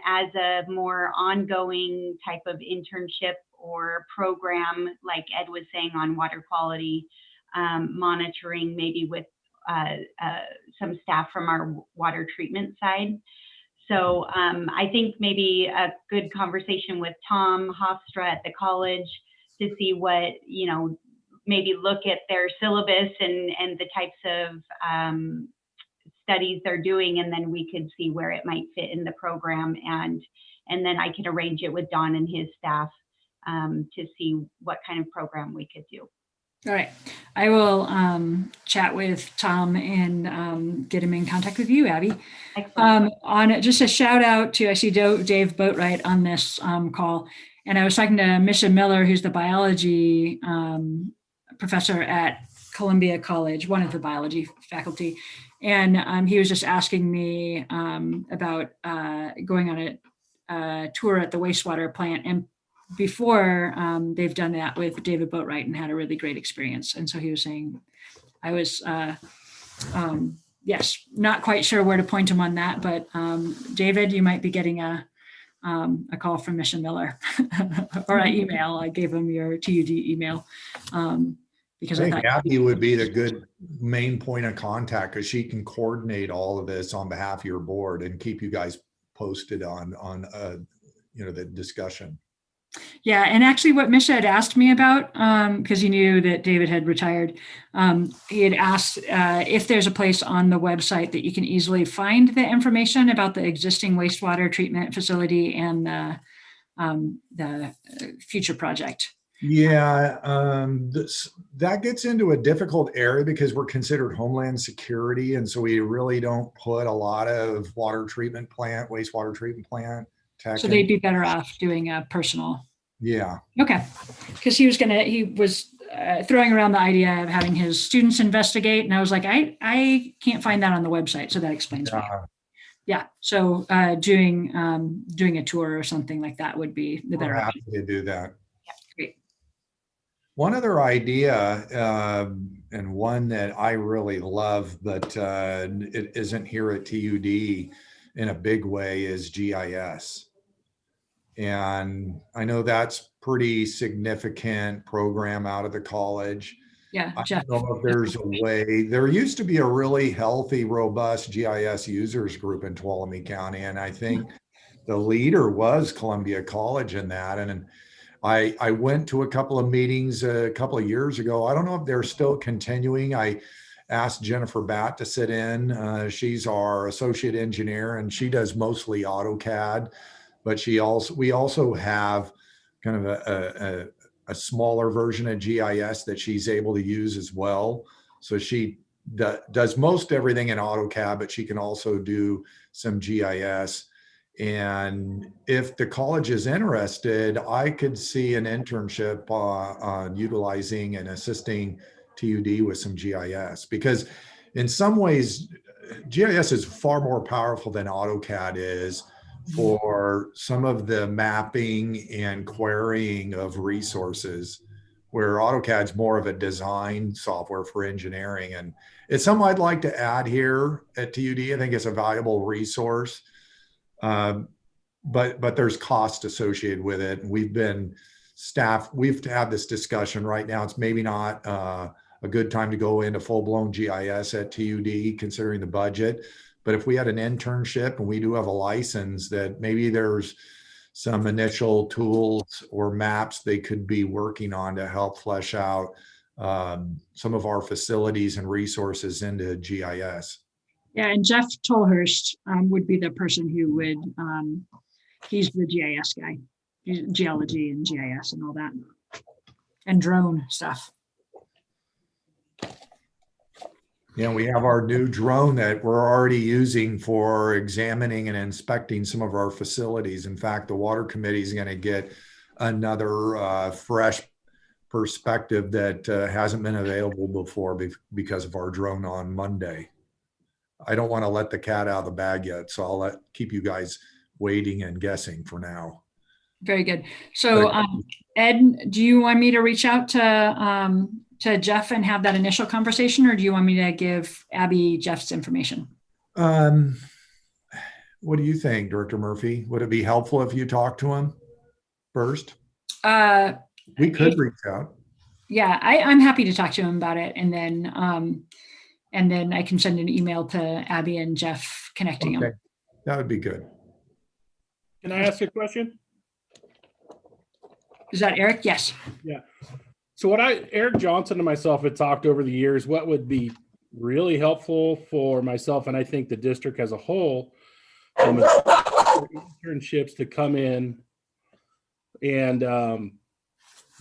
Speaker 6: as a more ongoing type of internship or program, like Ed was saying, on water quality monitoring, maybe with some staff from our water treatment side. So I think maybe a good conversation with Tom Hofstra at the college to see what, maybe look at their syllabus and the types of studies they're doing, and then we could see where it might fit in the program, and then I can arrange it with Don and his staff to see what kind of program we could do.
Speaker 1: All right, I will chat with Tom and get him in contact with you, Abby. On just a shout out to, I see Dave Boatwright on this call, and I was talking to Misha Miller, who's the biology professor at Columbia College, one of the biology faculty, and he was just asking me about going on a tour at the wastewater plant, and before they've done that with David Boatwright and had a really great experience. And so he was saying, I was, yes, not quite sure where to point him on that, but David, you might be getting a call from Misha Miller or an email. I gave him your TUD email because I thought
Speaker 4: Abby would be the good main point of contact, because she can coordinate all of this on behalf of your board and keep you guys posted on the discussion.
Speaker 1: Yeah, and actually what Misha had asked me about, because he knew that David had retired, he had asked if there's a place on the website that you can easily find the information about the existing wastewater treatment facility and the future project.
Speaker 4: Yeah, that gets into a difficult area because we're considered Homeland Security, and so we really don't put a lot of wastewater treatment plant tech.
Speaker 1: So they'd be better off doing a personal.
Speaker 4: Yeah.
Speaker 1: Okay, because he was throwing around the idea of having his students investigate, and I was like, I can't find that on the website, so that explains why. Yeah, so doing a tour or something like that would be the better.
Speaker 4: We're happy to do that.
Speaker 1: Yeah, great.
Speaker 4: One other idea, and one that I really love, but it isn't here at TUD in a big way, is GIS. And I know that's pretty significant program out of the college.
Speaker 1: Yeah,
Speaker 4: I
Speaker 1: Jeff.
Speaker 4: don't know if there's a way. There used to be a really healthy, robust GIS users group in Tuolumne County, and I think the leader was Columbia College in that. And I went to a couple of meetings a couple of years ago. I don't know if they're still continuing. I asked Jennifer Batt to sit in. She's our associate engineer, and she does mostly AutoCAD, but we also have kind of a smaller version of GIS that she's able to use as well. So she does most everything in AutoCAD, but she can also do some GIS. And if the college is interested, I could see an internship on utilizing and assisting TUD with some GIS, because in some ways, GIS is far more powerful than AutoCAD is for some of the mapping and querying of resources, where AutoCAD's more of a design software for engineering. And it's something I'd like to add here at TUD. I think it's a valuable resource. But there's cost associated with it. And we've had this discussion right now. It's maybe not a good time to go into full-blown GIS at TUD considering the budget. But if we had an internship and we do have a license, that maybe there's some initial tools or maps they could be working on to help flesh out some of our facilities and resources into GIS.
Speaker 1: Yeah, and Jeff Tolhurst would be the person who would, he's the GIS guy, geology and GIS and all that, and drone stuff.
Speaker 4: Yeah, we have our new drone that we're already using for examining and inspecting some of our facilities. In fact, the water committee is going to get another fresh perspective that hasn't been available before because of our drone on Monday. I don't want to let the cat out of the bag yet, so I'll keep you guys waiting and guessing for now.
Speaker 1: Very good. So Ed, do you want me to reach out to Jeff and have that initial conversation, or do you want me to give Abby Jeff's information?
Speaker 4: What do you think, Director Murphy? Would it be helpful if you talk to him first? We could reach out.
Speaker 1: Yeah, I'm happy to talk to him about it, and then I can send an email to Abby and Jeff connecting them.
Speaker 4: That would be good.
Speaker 5: Can I ask you a question?
Speaker 1: Is that Eric? Yes.
Speaker 5: Yeah. So Eric Johnson and myself had talked over the years, what would be really helpful for myself, and I think the district as a whole, internships to come in and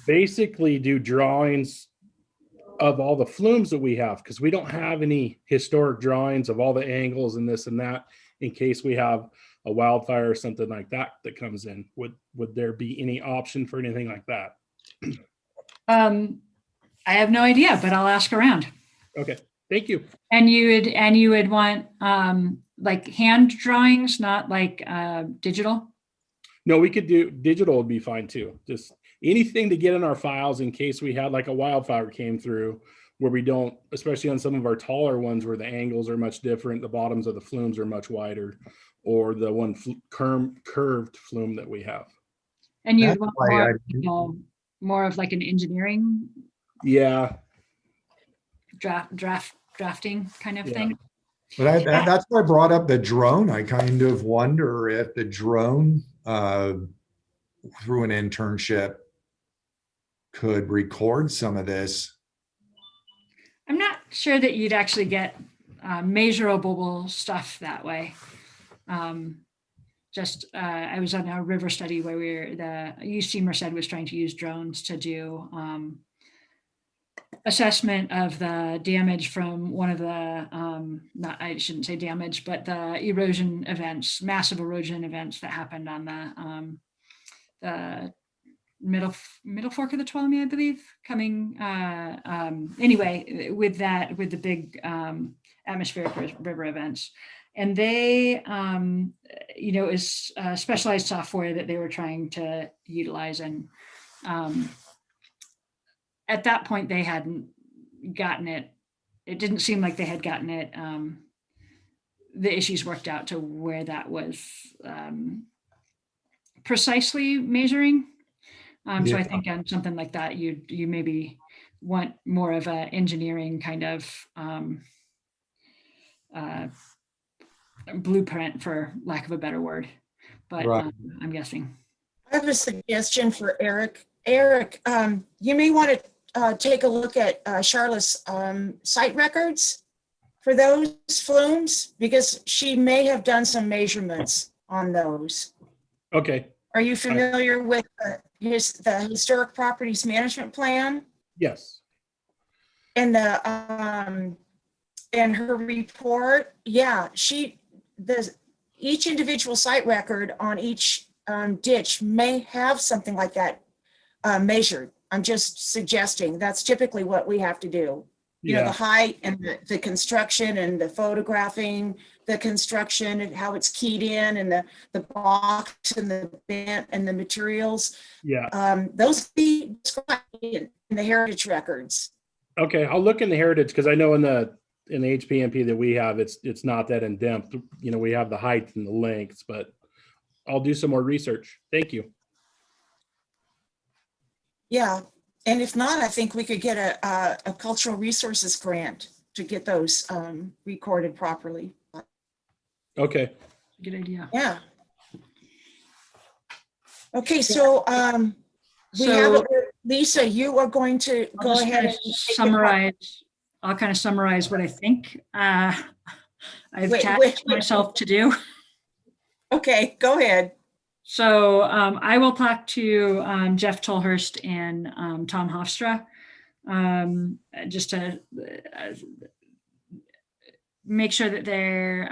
Speaker 5: basically do drawings of all the flumes that we have, because we don't have any historic drawings of all the angles and this and that in case we have a wildfire or something like that that comes in. Would there be any option for anything like that?
Speaker 1: I have no idea, but I'll ask around.
Speaker 5: Okay, thank you.
Speaker 1: And you would want like hand drawings, not like digital?
Speaker 5: No, we could do digital would be fine too. Just anything to get in our files in case we had like a wildfire came through, where we don't, especially on some of our taller ones where the angles are much different, the bottoms of the flumes are much wider, or the one curved flume that we have.
Speaker 1: And you'd want more of like an engineering,
Speaker 5: yeah,
Speaker 1: drafting kind of thing.
Speaker 4: But that's why I brought up the drone. I kind of wonder if the drone through an internship could record some of this.
Speaker 1: I'm not sure that you'd actually get measurable stuff that way. I was on a river study where the UC Merced was trying to use drones to do assessment of the damage from one of the, I shouldn't say damage, but the erosion events, massive erosion events that happened on the middle fork of the Tuolumne, I believe, coming, anyway, with the big atmospheric river events. And they, is specialized software that they were trying to utilize. And at that point, they hadn't gotten it. It didn't seem like they had gotten it, the issues worked out to where that was precisely measuring. So I think on something like that, you maybe want more of an engineering kind of blueprint, for lack of a better word. But
Speaker 4: Right.
Speaker 1: I'm guessing.
Speaker 2: I have a suggestion for Eric. Eric, you may want to take a look at Charlotte's site records for those flumes, because she may have done some measurements on those.
Speaker 5: Okay.
Speaker 2: Are you familiar with the Historic Properties Management Plan
Speaker 5: Yes.
Speaker 2: and and her report? Yeah, each individual site record on each ditch may have something like that measured. I'm just suggesting that's typically what we have to do. You know, the
Speaker 5: Yeah.
Speaker 2: height and the construction and the photographing, the construction and how it's keyed in, and the box and the bent and the materials.
Speaker 5: Yeah.
Speaker 2: Those be described in the heritage records.
Speaker 5: Okay. I'll look in the heritage, because I know in the HPMP that we have, it's not that in depth. You know, we have the height and the lengths, but I'll do some more research. Thank you.
Speaker 2: Yeah, and if not, I think we could get a cultural resources grant to get those recorded properly.
Speaker 5: Okay.
Speaker 1: Good idea.
Speaker 2: Yeah. Okay, so we have
Speaker 1: So
Speaker 2: it. Lisa, you are going to
Speaker 1: I'll
Speaker 2: go
Speaker 1: just
Speaker 2: ahead
Speaker 1: kind
Speaker 2: and
Speaker 1: of
Speaker 2: take the
Speaker 1: summarize. I'll kind of summarize what I think I've
Speaker 2: Wait,
Speaker 1: tasked
Speaker 2: wait.
Speaker 1: myself to do.
Speaker 2: Okay, go ahead.
Speaker 1: So I will talk to Jeff Tolhurst and Tom Hofstra, just to make sure that there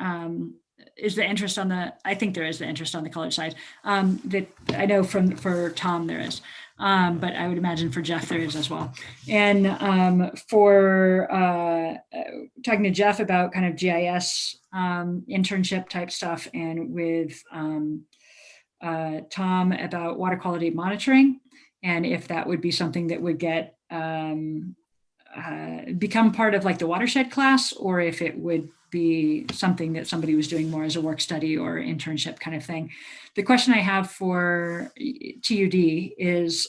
Speaker 1: is the interest on the, I think there is the interest on the college side. That I know for Tom there is, but I would imagine for Jeff there is as well. And for talking to Jeff about kind of GIS internship type stuff, and with Tom about water quality monitoring, and if that would be something that would get become part of like the watershed class, or if it would be something that somebody was doing more as a work study or internship kind of thing. The question I have for TUD is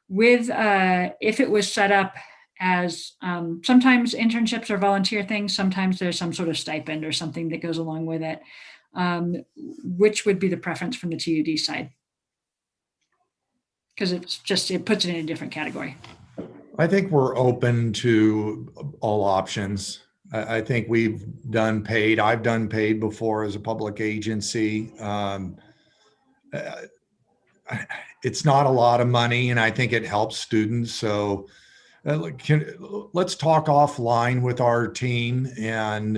Speaker 1: with if it was set up as sometimes internships are volunteer things, sometimes there's some sort of stipend or something that goes along with it. Which would be the preference from the TUD side? Because it puts it in a different category.
Speaker 4: I think we're open to all options. I think we've done paid. I've done paid before as a public agency. It's not a lot of money, and I think it helps students. So let's talk offline with our team, and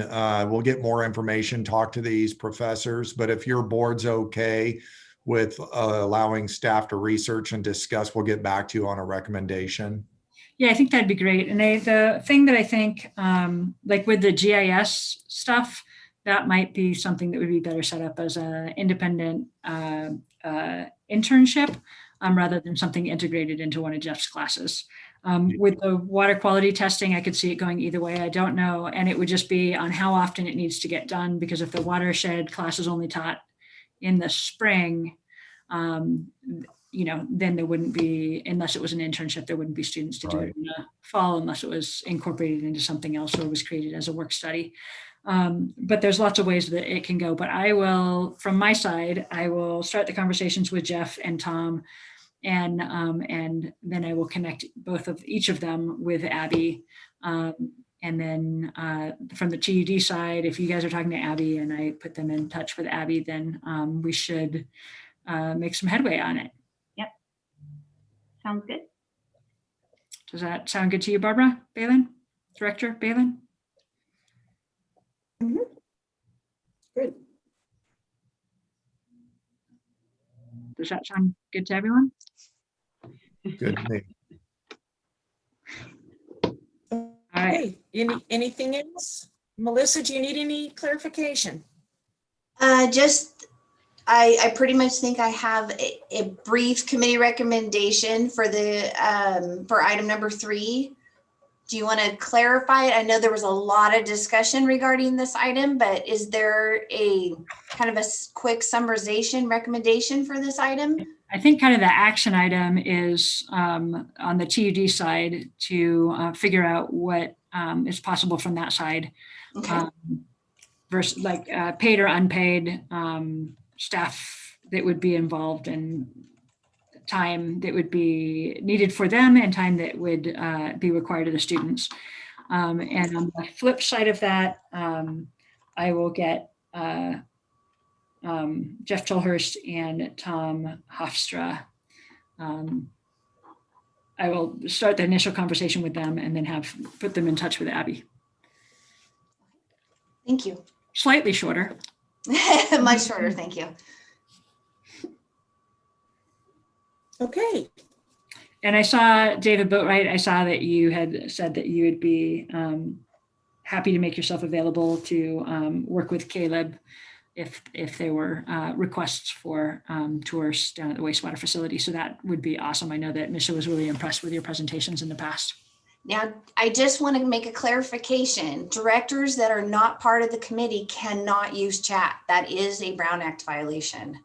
Speaker 4: we'll get more information, talk to these professors. But if your board's okay with allowing staff to research and discuss, we'll get back to you on a recommendation.
Speaker 1: Yeah, I think that'd be great. And the thing that I think, like with the GIS stuff, that might be something that would be better set up as an independent internship rather than something integrated into one of Jeff's classes. With the water quality testing, I could see it going either way. I don't know. And it would just be on how often it needs to get done, because if the watershed class is only taught in the spring, you know, then there wouldn't be, unless it was an internship, there wouldn't be students to do it in the fall unless it was incorporated into something else or was created as a work study. But there's lots of ways that it can go. But I will, from my side, I will start the conversations with Jeff and Tom, and then I will connect each of them with Abby. And then from the TUD side, if you guys are talking to Abby and I put them in touch with Abby, then we should make some headway on it.
Speaker 6: Yep. Sounds good.
Speaker 1: Does that sound good to you, Barbara Balin? Director Balin?
Speaker 2: Mhm. Good.
Speaker 1: Does that sound good to everyone?
Speaker 4: Good to me.
Speaker 1: All right.
Speaker 2: Okay, anything else? Melissa, do you need any clarification?
Speaker 7: I pretty much think I have a brief committee recommendation for for item number 3. Do you want to clarify it? I know there was a lot of discussion regarding this item, but is there a kind of a quick summarization recommendation for this item?
Speaker 1: I think kind of the action item is on the TUD side to figure out what is possible from that side.
Speaker 7: Okay.
Speaker 1: Versus like paid or unpaid staff that would be involved, and time that would be needed for them and time that would be required of the students. And on the flip side of that, I will get Jeff Tolhurst and Tom Hofstra. I will start the initial conversation with them and then put them in touch with Abby.
Speaker 7: Thank you.
Speaker 1: Slightly shorter.
Speaker 7: Much shorter, thank you.
Speaker 2: Okay,
Speaker 1: And I saw, David Boatwright, I saw that you had said that you would be happy to make yourself available to work with Caleb if there were requests for tours down at the wastewater facility. So that would be awesome. I know that Misha was really impressed with your presentations in the past.
Speaker 7: Now, I just want to make a clarification. Directors that are not part of the committee cannot use chat. That is a Brown Act violation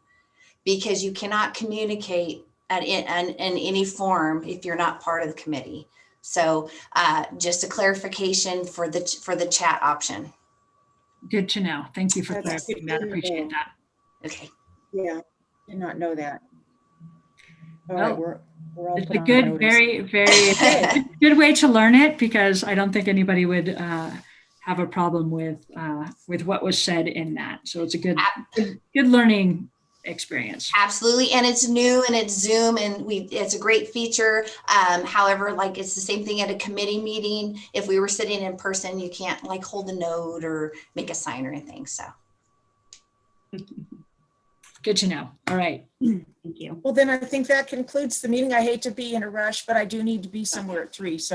Speaker 7: because you cannot communicate in any form if you're not part of the committee. So just a clarification for the chat option.
Speaker 1: Good to know. Thank you for
Speaker 2: That's
Speaker 1: clarifying
Speaker 2: good
Speaker 1: that.
Speaker 2: to
Speaker 1: Appreciate
Speaker 2: know.
Speaker 1: that.
Speaker 7: Okay.
Speaker 2: yeah, did not know that. All
Speaker 1: Well,
Speaker 2: right, we're all
Speaker 1: It's
Speaker 2: put
Speaker 1: a
Speaker 2: on
Speaker 1: good,
Speaker 2: notice.
Speaker 1: very, very good way to learn it, because I don't think anybody would have a problem with what was said in that. So it's a good learning experience.
Speaker 7: Absolutely. And it's new and it's Zoom and it's a great feature. However, like it's the same thing at a committee meeting. If we were sitting in person, you can't like hold a note or make a sign or anything. So.
Speaker 1: Good to know. All right.
Speaker 6: Thank you.
Speaker 2: Well, then I think that concludes the meeting. I hate to be in a rush, but I do need to be somewhere at 3, so